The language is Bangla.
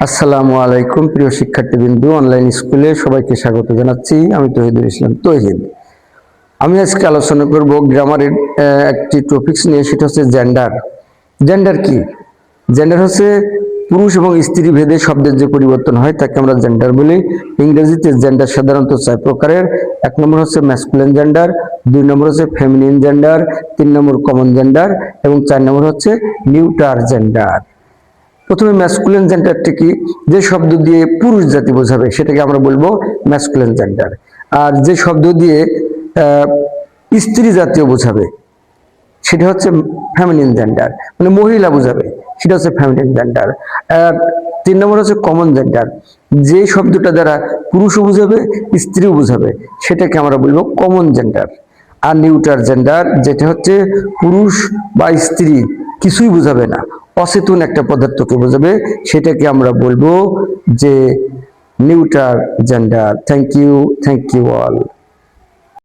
আসসালামু আলাইকুম প্রিয় শিক্ষার্থীবৃন্দ, অনলাইন স্কুলে সবাইকে স্বাগত জানাচ্ছি। আমি তহিদুল ইসলাম তহিদ। আমি আজকে আলোচনা করব গ্রামারের একটি টপিকস নিয়ে, সেটা হচ্ছে জেন্ডার। জেন্ডার কি? জেন্ডার হচ্ছে পুরুষ এবং স্ত্রী ভেদে শব্দের যে পরিবর্তন হয় তাকে আমরা জেন্ডার বলি। ইংরেজিতে জেন্ডার সাধারণত 4 প্রকারের। 1 নম্বর হচ্ছে ম্যাসকুলিন জেন্ডার, 2 নম্বর হচ্ছে ফেমিনিন জেন্ডার, 3 নম্বর কমন জেন্ডার এবং 4 নম্বর হচ্ছে নিউট্রাল জেন্ডার। প্রথমে ম্যাসকুলিন জেন্ডারটি কি? যে শব্দ দিয়ে পুরুষ জাতি বোঝাবে সেটাকে আমরা বলবো ম্যাসকুলিন জেন্ডার। আর যে শব্দ দিয়ে স্ত্রী জাতীয় বোঝাবে সেটা হচ্ছে ফেমিনিন জেন্ডার, মানে মহিলা বোঝাবে, সেটা হচ্ছে ফেমিনিন জেন্ডার। আর 3 নম্বর হচ্ছে কমন জেন্ডার, যে শব্দটা দ্বারা পুরুষও বোঝাবে স্ত্রীও বোঝাবে সেটাকে আমরা বলবো কমন জেন্ডার। আর নিউট্রাল জেন্ডার, যেটা হচ্ছে পুরুষ বা স্ত্রী কিছুই বোঝাবে না, অচেতন একটা পদার্থকে বোঝাবে, সেটাকে আমরা বলবো যে neutral gender. Thank you all.